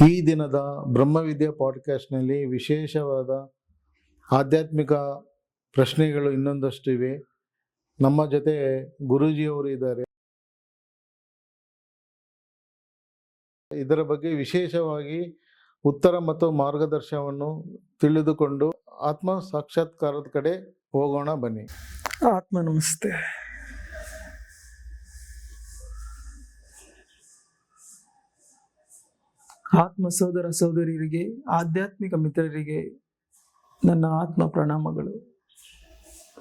ಈ ದಿನದ ಬ್ರಹ್ಮವಿದ್ಯಾ ಪಾಡ್ಕಾಸ್ಟ್ನಲ್ಲಿ ವಿಶೇಷವಾದ ಆಧ್ಯಾತ್ಮಿಕ ಪ್ರಶ್ನೆಗಳು ಇನ್ನೊಂದಷ್ಟು ಇವೆ. ನಮ್ಮ ಜೊತೆ ಗುರೂಜಿಯವರು ಇದ್ದಾರೆ. ಇದರ ಬಗ್ಗೆ ವಿಶೇಷವಾಗಿ ಉತ್ತರ ಮತ್ತು ಮಾರ್ಗದರ್ಶನವನ್ನು ತಿಳಿದುಕೊಂಡು ಆತ್ಮ ಸಾಕ್ಷಾತ್ಕಾರದ ಕಡೆ ಹೋಗೋಣ ಬನ್ನಿ. ಆತ್ಮ ನಮಸ್ತೆ. ಆತ್ಮ ಸೋದರ ಸೋದರಿಯರಿಗೆ, ಆಧ್ಯಾತ್ಮಿಕ ಮಿತ್ರರಿಗೆ ನನ್ನ ಆತ್ಮ ಪ್ರಣಾಮಗಳು.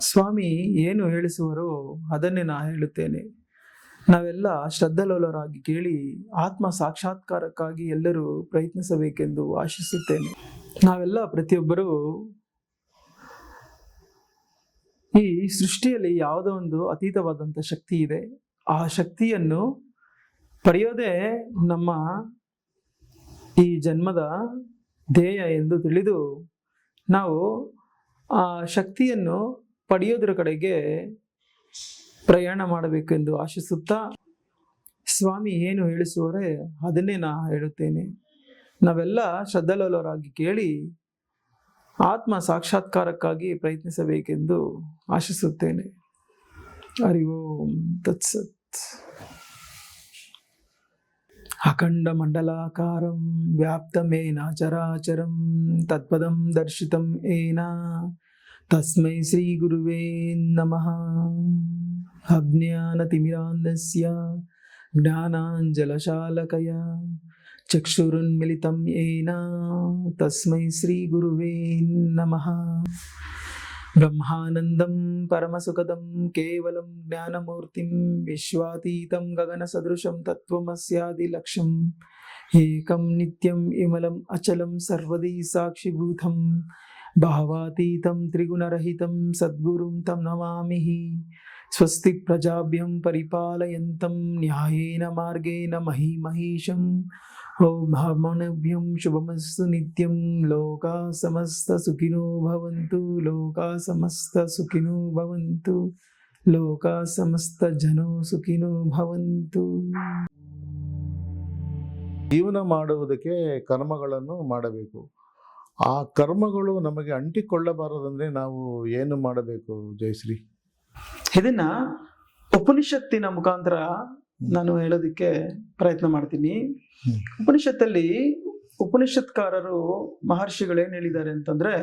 ಸ್ವಾಮಿ ಏನು ಹೇಳಿಸುವರೋ ಅದನ್ನೇ ನಾ ಹೇಳುತ್ತೇನೆ. ನಾವೆಲ್ಲ ಶ್ರದ್ಧಾಲೋಲರಾಗಿ ಕೇಳಿ ಆತ್ಮ ಸಾಕ್ಷಾತ್ಕಾರಕ್ಕಾಗಿ ಎಲ್ಲರೂ ಪ್ರಯತ್ನಿಸಬೇಕೆಂದು ಆಶಿಸುತ್ತೇನೆ. ನಾವೆಲ್ಲ ಪ್ರತಿಯೊಬ್ಬರೂ ಈ ಸೃಷ್ಟಿಯಲ್ಲಿ ಯಾವುದೋ ಒಂದು ಅತೀತವಾದಂಥ ಶಕ್ತಿ ಇದೆ. ಆ ಶಕ್ತಿಯನ್ನು ಪಡೆಯೋದೇ ನಮ್ಮ ಈ ಜನ್ಮದ ಧ್ಯೇಯ ಎಂದು ತಿಳಿದು ನಾವು ಆ ಶಕ್ತಿಯನ್ನು ಪಡೆಯೋದರ ಕಡೆಗೆ ಪ್ರಯಾಣ ಮಾಡಬೇಕೆಂದು ಆಶಿಸುತ್ತಾ ಸ್ವಾಮಿ ಏನು ಹೇಳಿಸುವರೆ ಅದನ್ನೇ ನಾ ಹೇಳುತ್ತೇನೆ. ನಾವೆಲ್ಲ ಶ್ರದ್ಧಾಲೋಲರಾಗಿ ಕೇಳಿ ಆತ್ಮ ಸಾಕ್ಷಾತ್ಕಾರಕ್ಕಾಗಿ ಪ್ರಯತ್ನಿಸಬೇಕೆಂದು ಆಶಿಸುತ್ತೇನೆ. ಹರಿ ಓಂ ತತ್ಸತ್. ಅಖಂಡ ಮಂಡಲಾಕಾರಂ ವ್ಯಾಪ್ತಮೇನ ಚರಾಚರಂ ತತ್ಪದಂ ದರ್ಶಿತಂ ಏನ ತಸ್ಮೈ ಶ್ರೀ ಗುರುವೇ ನಮಃ. ಅಜ್ಞಾನತಿಮಿರಾಂಧಸ್ಯ ಜ್ಞಾನಾಂಜಲಶಾಲಕಯ ಚಕ್ಷುರುನ್ಮಿಲಿತಂ ಏನ ತಸ್ಮೈ ಶ್ರೀ ಗುರುವೇ ನಮಃ. ಬ್ರಹ್ಮಾನಂದಂ ಪರಮಸುಖದಂ ಕೇವಲಂ ಜ್ಞಾನಮೂರ್ತಿಂ ವಿಶ್ವಾತೀತಂ ಗಗನಸದೃಶಂ ತತ್ವಮಸ್ಯಾದಿಲಕ್ಷ್ಯಂ ಏಕಂ ನಿತ್ಯಂ ವಿಮಲಂ ಅಚಲಂ ಸರ್ವದೀ ಸಾಕ್ಷಿಭೂತಂ ಭಾವಾತೀತಂ ತ್ರಿಗುಣರಹಿತಂ ಸದ್ಗುರುಂ ತಂ ನಮಾಮಿ. ಸ್ವಸ್ತಿ ಪ್ರಜಾಭ್ಯಂ ಪರಿಪಾಲಯಂತಂ ನ್ಯಾಯೇನ ಮಾರ್ಗೇಣ ಮಹೀಮಹೀಶಂ. ಓಂ ಬ್ರಾಹ್ಮಣೇಭ್ಯಂ ಶುಭಮಸ್ತು ನಿತ್ಯಂ. ಲೋಕಾ ಸಮಸ್ತ ಸುಖಿನೋ ಭವಂತು. ಲೋಕಾ ಸಮಸ್ತ ಸುಖಿನೋ ಭವಂತು. ಲೋಕಾ ಸಮಸ್ತ ಜನೋ ಸುಖಿನೋ ಭವಂತು. ಜೀವನ ಮಾಡುವುದಕ್ಕೆ ಕರ್ಮಗಳನ್ನು ಮಾಡಬೇಕು. ಆ ಕರ್ಮಗಳು ನಮಗೆ ಅಂಟಿಕೊಳ್ಳಬಾರದಂದ್ರೆ ನಾವು ಏನು ಮಾಡಬೇಕು ಜಯಶ್ರೀ? ಇದನ್ನ ಉಪನಿಷತ್ತಿನ ಮುಖಾಂತರ ನಾನು ಹೇಳೋದಕ್ಕೆ ಪ್ರಯತ್ನ ಮಾಡ್ತೀನಿ. ಉಪನಿಷತ್ತಲ್ಲಿ ಉಪನಿಷತ್ಕಾರರು ಮಹರ್ಷಿಗಳೇನು ಹೇಳಿದ್ದಾರೆ ಅಂತಂದ್ರೆ,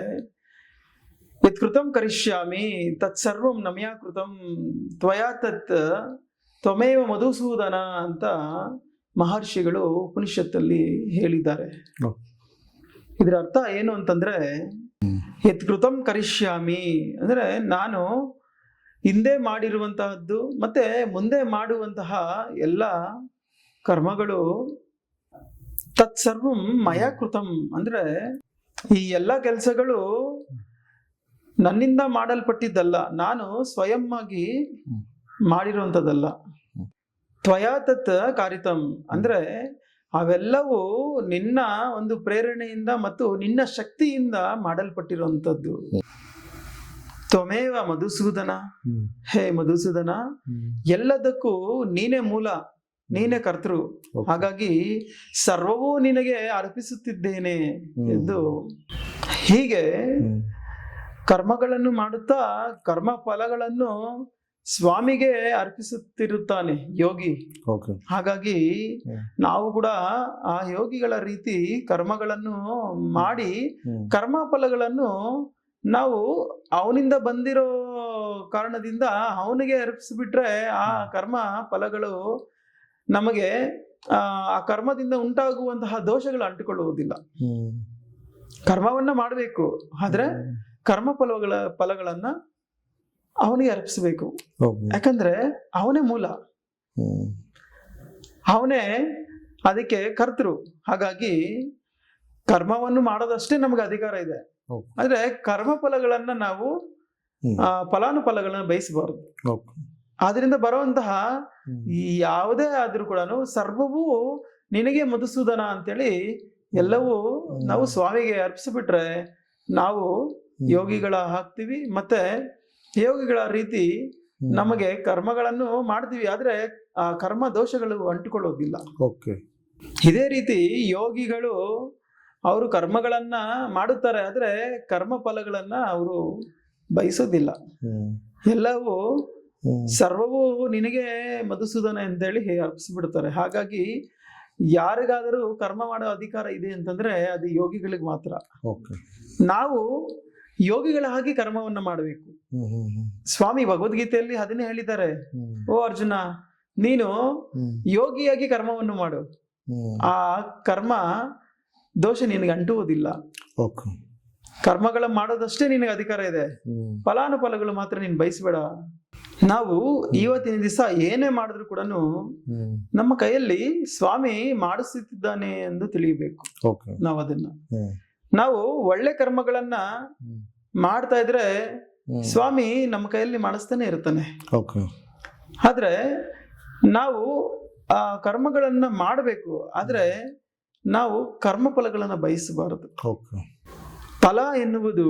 ಯತ್ ಕೃತಂ ಕರಿಷ್ಯಾಮಿ ತತ್ ಸರ್ವಂ ನಮ್ಯಾ ಕೃತಂ ತ್ವಯಾ ತತ್ ತ್ವಮೇವ ಮಧುಸೂದನ ಅಂತ ಮಹರ್ಷಿಗಳು ಉಪನಿಷತ್ತಲ್ಲಿ ಹೇಳಿದ್ದಾರೆ. ಇದರ ಅರ್ಥ ಏನು ಅಂತಂದ್ರೆ, ಯತ್ ಕೃತಂ ಕರಿಷ್ಯಾಮಿ ಅಂದ್ರೆ ನಾನು ಹಿಂದೆ ಮಾಡಿರುವಂತಹದ್ದು ಮತ್ತೆ ಮುಂದೆ ಮಾಡುವಂತಹ ಎಲ್ಲ ಕರ್ಮಗಳು ತತ್ಸರ್ವಂ ಮಯಾ ಕೃತಂ ಅಂದ್ರೆ ಈ ಎಲ್ಲ ಕೆಲಸಗಳು ನನ್ನಿಂದ ಮಾಡಲ್ಪಟ್ಟಿದ್ದಲ್ಲ, ನಾನು ಸ್ವಯಂ ಆಗಿ ಮಾಡಿರುವಂಥದ್ದಲ್ಲ. ತ್ವಯಾ ತತ್ ಕಾರಿತಂ ಅಂದ್ರೆ ಅವೆಲ್ಲವೂ ನಿನ್ನ ಒಂದು ಪ್ರೇರಣೆಯಿಂದ ಮತ್ತು ನಿನ್ನ ಶಕ್ತಿಯಿಂದ ಮಾಡಲ್ಪಟ್ಟಿರುವಂಥದ್ದು. ತ್ವಮೇವ ಮಧುಸೂದನ, ಹೇ ಮಧುಸೂದನ, ಎಲ್ಲದಕ್ಕೂ ನೀನೇ ಮೂಲ, ನೀನೇ ಕರ್ತೃ. ಹಾಗಾಗಿ ಸರ್ವವೂ ನಿನಗೆ ಅರ್ಪಿಸುತ್ತಿದ್ದೇನೆ ಎಂದು ಹೀಗೆ ಕರ್ಮಗಳನ್ನು ಮಾಡುತ್ತಾ ಕರ್ಮ ಫಲಗಳನ್ನು ಸ್ವಾಮಿಗೆ ಅರ್ಪಿಸುತ್ತಿರುತ್ತಾನೆ ಯೋಗಿ. ಹಾಗಾಗಿ ನಾವು ಕೂಡ ಆ ಯೋಗಿಗಳ ರೀತಿ ಕರ್ಮಗಳನ್ನು ಮಾಡಿ ಕರ್ಮ ಫಲಗಳನ್ನು ನಾವು ಅವನಿಂದ ಬಂದಿರೋ ಕಾರಣದಿಂದ ಅವನಿಗೆ ಅರ್ಪಿಸಿಬಿಟ್ರೆ ಆ ಕರ್ಮ ಫಲಗಳು ನಮಗೆ ಆ ಕರ್ಮದಿಂದ ಉಂಟಾಗುವಂತಹ ದೋಷಗಳು ಅಂಟಿಕೊಳ್ಳುವುದಿಲ್ಲ. ಕರ್ಮವನ್ನ ಮಾಡಬೇಕು, ಆದ್ರೆ ಕರ್ಮ ಫಲಗಳನ್ನ ಅವನಿಗೆ ಅರ್ಪಿಸಬೇಕು. ಯಾಕಂದ್ರೆ ಅವನೇ ಮೂಲ, ಅವನೇ ಅದಕ್ಕೆ ಕರ್ತೃ. ಹಾಗಾಗಿ ಕರ್ಮವನ್ನು ಮಾಡೋದಷ್ಟೇ ನಮ್ಗೆ ಅಧಿಕಾರ ಇದೆ. ಆದ್ರೆ ಕರ್ಮ ಫಲಗಳನ್ನ ನಾವು ಫಲಾನುಫಲಗಳನ್ನ ಬಯಸಬಾರದು. ಆದ್ರಿಂದ ಬರುವಂತಹ ಯಾವುದೇ ಆದ್ರೂ ಕೂಡ ಸರ್ವವೂ ನಿನಗೆ ಮಧುಸೂದನ ಅಂತೇಳಿ ಎಲ್ಲವೂ ನಾವು ಸ್ವಾಮಿಗೆ ಅರ್ಪಿಸಿಬಿಟ್ರೆ ನಾವು ಯೋಗಿಗಳ ಆಗ್ತೀವಿ. ಮತ್ತೆ ಯೋಗಿಗಳ ರೀತಿ ನಮಗೆ ಕರ್ಮಗಳನ್ನು ಮಾಡ್ತೀವಿ, ಆದ್ರೆ ಆ ಕರ್ಮ ದೋಷಗಳು ಅಂಟಿಕೊಳ್ಳೋದಿಲ್ಲ. ಇದೇ ರೀತಿ ಯೋಗಿಗಳು ಅವರು ಕರ್ಮಗಳನ್ನ ಮಾಡುತ್ತಾರೆ, ಆದ್ರೆ ಕರ್ಮ ಫಲಗಳನ್ನ ಅವರು ಬಯಸೋದಿಲ್ಲ. ಎಲ್ಲವೂ ಸರ್ವವೂ ನಿನಗೆ ಮಧುಸೂದನ ಅಂತೇಳಿ ಅರ್ಪಿಸ್ಬಿಡ್ತಾರೆ. ಹಾಗಾಗಿ ಯಾರಿಗಾದರೂ ಕರ್ಮ ಮಾಡೋ ಅಧಿಕಾರ ಇದೆ ಅಂತಂದ್ರೆ ಅದು ಯೋಗಿಗಳಿಗೆ ಮಾತ್ರ. ನಾವು ಯೋಗಿಗಳ ಹಾಗೆ ಕರ್ಮವನ್ನ ಮಾಡಬೇಕು. ಸ್ವಾಮಿ ಭಗವದ್ಗೀತೆಯಲ್ಲಿ ಅದನ್ನೇ ಹೇಳಿದ್ದಾರೆ, ಓ ಅರ್ಜುನ, ನೀನು ಯೋಗಿಯಾಗಿ ಕರ್ಮವನ್ನು ಮಾಡು, ಆ ಕರ್ಮ ದೋಷ ನಿನಗೆ ಅಂಟುವುದಿಲ್ಲ. ಕರ್ಮಗಳ ಮಾಡೋದಷ್ಟೇ ನಿನಗೆ ಅಧಿಕಾರ ಇದೆ, ಫಲಾನುಫಲಗಳು ಮಾತ್ರ ನೀನು ಬಯಸಬೇಡ. ನಾವು ಇವತ್ತಿನ ದಿವಸ ಏನೇ ಮಾಡಿದ್ರು ಕೂಡ ನಮ್ಮ ಕೈಯಲ್ಲಿ ಸ್ವಾಮಿ ಮಾಡಿಸುತ್ತಿದ್ದಾನೆ ಎಂದು ತಿಳಿಯಬೇಕು. ನಾವು ಅದನ್ನ ನಾವು ಒಳ್ಳೆ ಕರ್ಮಗಳನ್ನ ಮಾಡ್ತಾ ಇದ್ರೆ ಸ್ವಾಮಿ ನಮ್ಮ ಕೈಯಲ್ಲಿ ಮಾಡಿಸ್ತಾನೆ ಇರ್ತಾನೆ. ಆದ್ರೆ ನಾವು ಆ ಕರ್ಮಗಳನ್ನ ಮಾಡಬೇಕು, ಆದ್ರೆ ನಾವು ಕರ್ಮ ಫಲಗಳನ್ನ ಬಯಸಬಾರದು. ಫಲ ಎನ್ನುವುದು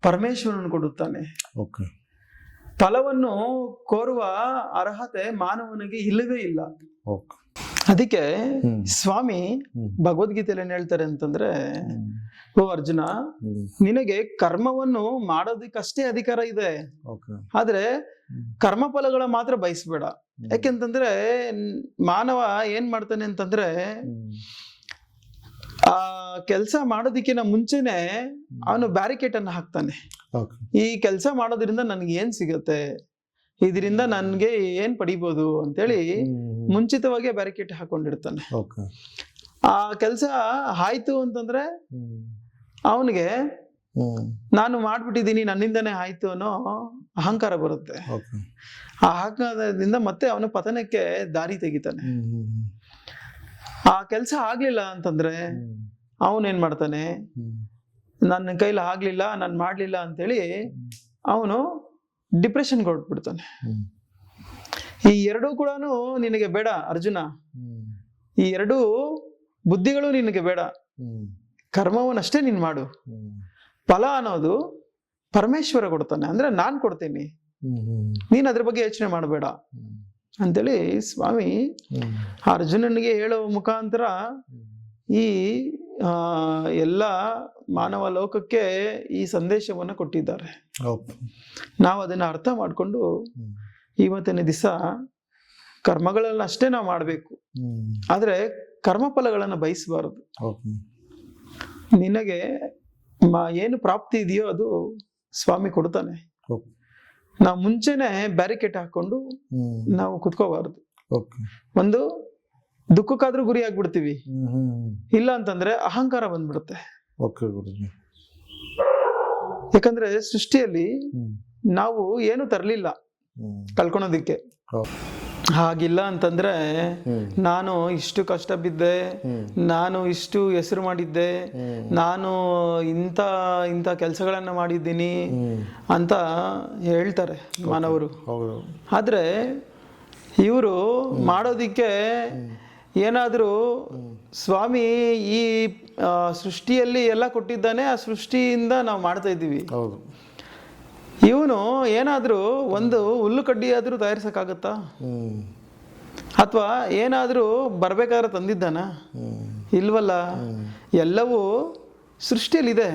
ಪರಮೇಶ್ವರನು ಕೊಡುತ್ತಾನೆ. ಫಲವನ್ನು ಕೋರುವ ಅರ್ಹತೆ ಮಾನವನಿಗೆ ಇಲ್ಲವೇ ಇಲ್ಲ. ಅದಕ್ಕೆ ಸ್ವಾಮಿ ಭಗವದ್ಗೀತೆಯಲ್ಲಿ ಏನ್ ಹೇಳ್ತಾರೆ ಅಂತಂದ್ರೆ, ಓ ಅರ್ಜುನ, ನಿನಗೆ ಕರ್ಮವನ್ನು ಮಾಡೋದಕ್ಕಷ್ಟೇ ಅಧಿಕಾರ ಇದೆ, ಆದ್ರೆ ಕರ್ಮ ಫಲಗಳ ಮಾತ್ರ ಬಯಸ್ಬೇಡ. ಯಾಕೆಂತಂದ್ರೆ ಮಾನವ ಏನ್ ಮಾಡ್ತಾನೆ ಅಂತಂದ್ರೆ, ಆ ಕೆಲಸ ಮಾಡೋದಕ್ಕಿಂತ ಮುಂಚೆನೆ ಅವನು ಬ್ಯಾರಿಕೇಡ್ ಅನ್ನು ಹಾಕ್ತಾನೆ. ಈ ಕೆಲಸ ಮಾಡೋದ್ರಿಂದ ನನ್ಗೆ ಏನ್ ಸಿಗತ್ತೆ, ಇದರಿಂದ ನನ್ಗೆ ಏನ್ ಪಡಿಬೋದು ಅಂತೇಳಿ ಮುಂಚಿತವಾಗಿ ಬ್ಯಾರಿಕೇಡ್ ಹಾಕೊಂಡಿರ್ತಾನೆ. ಆ ಕೆಲಸ ಆಯ್ತು ಅಂತಂದ್ರೆ ಅವನಿಗೆ ನಾನು ಮಾಡ್ಬಿಟ್ಟಿದ್ದೀನಿ, ನನ್ನಿಂದನೇ ಆಯ್ತು ಅನ್ನೋ ಅಹಂಕಾರ ಬರುತ್ತೆ. ಆ ಅಹಂಕಾರದಿಂದ ಮತ್ತೆ ಅವನ ಪತನಕ್ಕೆ ದಾರಿ ತೆಗಿತಾನೆ. ಆ ಕೆಲಸ ಆಗ್ಲಿಲ್ಲ ಅಂತಂದ್ರೆ ಅವನೇನ್ ಮಾಡ್ತಾನೆ, ನನ್ನ ಕೈಲಿ ಆಗ್ಲಿಲ್ಲ, ನಾನು ಮಾಡ್ಲಿಲ್ಲ ಅಂತೇಳಿ ಅವನು ಡಿಪ್ರೆಷನ್ಗೆ ಹೊರಟ್ಬಿಡ್ತಾನೆ. ಈ ಎರಡೂ ಕೂಡ ನಿನಗೆ ಬೇಡ ಅರ್ಜುನ, ಈ ಎರಡೂ ಬುದ್ಧಿಗಳು ನಿನಗೆ ಬೇಡ. ಕರ್ಮವನ್ನಷ್ಟೇ ನೀನ್ ಮಾಡು, ಫಲ ಅನ್ನೋದು ಪರಮೇಶ್ವರ ಕೊಡ್ತಾನೆ, ಅಂದ್ರೆ ನಾನ್ ಕೊಡ್ತೀನಿ, ನೀನ್ ಅದ್ರ ಬಗ್ಗೆ ಯೋಚನೆ ಮಾಡಬೇಡ ಅಂತೇಳಿ ಸ್ವಾಮಿ ಅರ್ಜುನನಿಗೆ ಹೇಳೋ ಮುಖಾಂತರ ಈ ಎಲ್ಲ ಮಾನವ ಲೋಕಕ್ಕೆ ಈ ಸಂದೇಶವನ್ನು ಕೊಟ್ಟಿದ್ದಾರೆ. ನಾವು ಅದನ್ನ ಅರ್ಥ ಮಾಡಿಕೊಂಡು ಇವತ್ತಿನ ದಿವಸ ಕರ್ಮಗಳನ್ನ ಅಷ್ಟೇ ನಾವು ಮಾಡಬೇಕು, ಆದ್ರೆ ಕರ್ಮಫಲಗಳನ್ನ ಬಯಸಬಾರದು. ನಿನಗೆ ಏನು ಪ್ರಾಪ್ತಿ ಇದೆಯೋ ಅದು ಸ್ವಾಮಿ ಕೊಡ್ತಾನೆ. ನಾವು ಮುಂಚೆನೆ ಬ್ಯಾರಿಕೇಡ್ ಹಾಕೊಂಡು ನಾವು ಕುತ್ಕೋಬಾರದು. ಒಂದು ದುಃಖಕ್ಕಾದ್ರೂ ಗುರಿ ಆಗ್ಬಿಡ್ತೀವಿ, ಇಲ್ಲ ಅಂತಂದ್ರೆ ಅಹಂಕಾರ ಬಂದ್ಬಿಡುತ್ತೆ. ಯಾಕಂದ್ರೆ ಸೃಷ್ಟಿಯಲ್ಲಿ ನಾವು ಏನು ತರಲಿಲ್ಲ ಕಳ್ಕೊಳೋದಿಕ್ಕೆ. ಹಾಗಿಲ್ಲ ಅಂತಂದ್ರೆ ನಾನು ಇಷ್ಟು ಕಷ್ಟ ಬಿದ್ದೆ, ನಾನು ಇಷ್ಟು ಹೆಸರು ಮಾಡಿದ್ದೆ, ನಾನು ಇಂಥ ಇಂಥ ಕೆಲಸಗಳನ್ನ ಮಾಡಿದ್ದೀನಿ ಅಂತ ಹೇಳ್ತಾರೆ ಮಾನವರು. ಆದ್ರೆ ಇವರು ಮಾಡೋದಿಕ್ಕೆ ಏನಾದರೂ ಸ್ವಾಮಿ ಈ ಸೃಷ್ಟಿಯಲ್ಲಿ ಎಲ್ಲ ಕೊಟ್ಟಿದ್ದಾನೆ, ಆ ಸೃಷ್ಟಿಯಿಂದ ನಾವು ಮಾಡ್ತಾ ಇದ್ದೀವಿ. ಇವನು ಏನಾದ್ರೂ ಒಂದು ಹುಲ್ಲು ಕಡ್ಡಿಯಾದ್ರೂ ತಯಾರಿಸಕ್ಕಾಗತ್ತಾ? ಅಥವಾ ಏನಾದ್ರೂ ಬರ್ಬೇಕಾದ್ರೆ ತಂದಿದ್ದಾನ? ಇಲ್ವಲ್ಲ. ಎಲ್ಲವೂ ಸೃಷ್ಟಿಯಲ್ಲಿದೆ.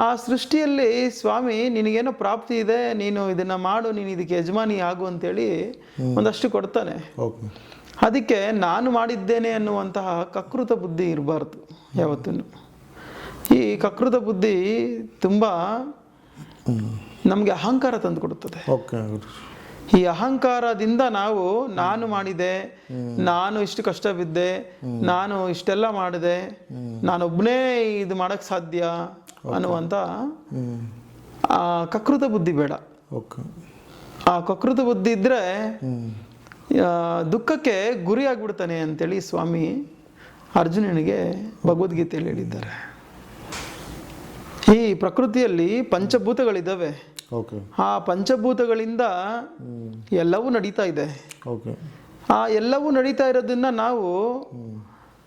ಆ ಸೃಷ್ಟಿಯಲ್ಲಿ ಸ್ವಾಮಿ ನಿನಗೇನೋ ಪ್ರಾಪ್ತಿ ಇದೆ, ನೀನು ಇದನ್ನ ಮಾಡು, ನೀನು ಇದಕ್ಕೆ ಯಜಮಾನಿ ಆಗು ಅಂತೇಳಿ ಒಂದಷ್ಟು ಕೊಡ್ತಾನೆ. ಅದಕ್ಕೆ ನಾನು ಮಾಡಿದ್ದೇನೆ ಅನ್ನುವಂತಹ ಕಕೃತ ಬುದ್ಧಿ ಇರಬಾರ್ದು ಯಾವತ್ತೂ. ಈ ಕಕೃತ ಬುದ್ಧಿ ತುಂಬಾ ನಮಗೆ ಅಹಂಕಾರ ತಂದು ಕೊಡುತ್ತದೆ. ಈ ಅಹಂಕಾರದಿಂದ ನಾವು ನಾನು ಮಾಡಿದೆ, ನಾನು ಇಷ್ಟು ಕಷ್ಟ ಬಿದ್ದೆ, ನಾನು ಇಷ್ಟೆಲ್ಲ ಮಾಡಿದೆ, ನಾನೊಬ್ಬನೇ ಇದು ಮಾಡಕ್ ಸಾಧ್ಯ ಅನ್ನುವಂಥ ಆ ಕಕೃತ ಬುದ್ಧಿ ಬೇಡ. ಆ ಕಕೃತ ಬುದ್ಧಿ ಇದ್ರೆ ದುಃಖಕ್ಕೆ ಗುರಿ ಆಗ್ಬಿಡ್ತಾನೆ ಅಂತೇಳಿ ಸ್ವಾಮಿ ಅರ್ಜುನನಿಗೆ ಭಗವದ್ಗೀತೆಯಲ್ಲಿ ಹೇಳಿದ್ದಾರೆ. ಈ ಪ್ರಕೃತಿಯಲ್ಲಿ ಪಂಚಭೂತಗಳಿದ್ದಾವೆ. ಆ ಪಂಚಭೂತಗಳಿಂದ ಎಲ್ಲವೂ ನಡೀತಾ ಇದೆ. ಆ ಎಲ್ಲವೂ ನಡೀತಾ ಇರೋದನ್ನ ನಾವು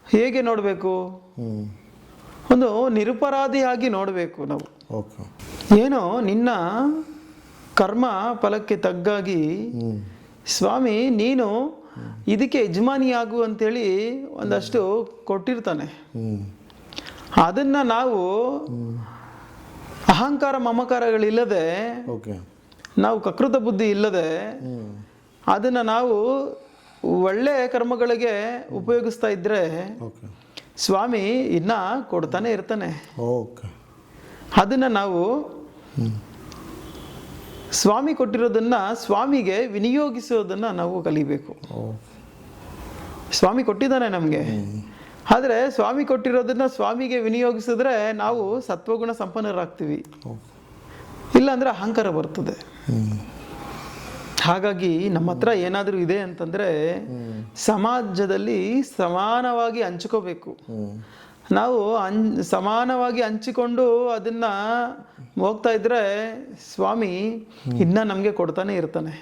ಹೇಗೆ ನೋಡಬೇಕು? ಒಂದು ನಿರಪರಾಧಿಯಾಗಿ ನೋಡಬೇಕು ನಾವು. ಏನೋ ನಿನ್ನ ಕರ್ಮ ಫಲಕ್ಕೆ ತಗ್ಗಾಗಿ ಸ್ವಾಮಿ ನೀನು ಇದಕ್ಕೆ ಯಜಮಾನಿಯಾಗು ಅಂತೇಳಿ ಒಂದಷ್ಟು ಕೊಟ್ಟಿರ್ತಾನೆ. ಅದನ್ನು ನಾವು ಅಹಂಕಾರ ಮಮಕಾರಗಳಿಲ್ಲದೆ, ಓಕೆ, ನಾವು ಕಕೃತ ಬುದ್ಧಿ ಇಲ್ಲದೆ ಅದನ್ನು ನಾವು ಒಳ್ಳೆ ಕರ್ಮಗಳಿಗೆ ಉಪಯೋಗಿಸ್ತಾ ಇದ್ದರೆ ಓಕೆ, ಸ್ವಾಮಿ ಇನ್ನ ಕೊಡ್ತಾನೆ ಇರ್ತಾನೆ. ಓಕೆ. ಅದನ್ನು ನಾವು ಸ್ವಾಮಿ ಕೊಟ್ಟಿರೋದನ್ನು ಸ್ವಾಮಿಗೆ ವಿನಿಯೋಗಿಸೋದನ್ನು ನಾವು ಕಲಿಬೇಕು. ಸ್ವಾಮಿ ಕೊಟ್ಟಿದ್ದಾನೆ ನಮಗೆ, ಆದರೆ ಸ್ವಾಮಿ ಕೊಟ್ಟಿರೋದನ್ನ ಸ್ವಾಮಿಗೆ ವಿನಿಯೋಗಿಸಿದ್ರೆ ನಾವು ಸತ್ವಗುಣ ಸಂಪನ್ನರಾಗ್ತೀವಿ, ಇಲ್ಲಾಂದರೆ ಅಹಂಕಾರ ಬರ್ತದೆ. ಹಾಗಾಗಿ ನಮ್ಮ ಹತ್ರ ಏನಾದರೂ ಇದೆ ಅಂತಂದರೆ ಸಮಾಜದಲ್ಲಿ ಸಮಾನವಾಗಿ ಹಂಚ್ಕೋಬೇಕು. ನಾವು ಸಮಾನವಾಗಿ ಹಂಚಿಕೊಂಡು ಅದನ್ನು ಹೋಗ್ತಾ ಇದ್ರೆ ಸ್ವಾಮಿ ಇನ್ನ ನಮಗೆ ಕೊಡ್ತಾನೆ ಇರ್ತಾನೆ.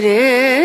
रे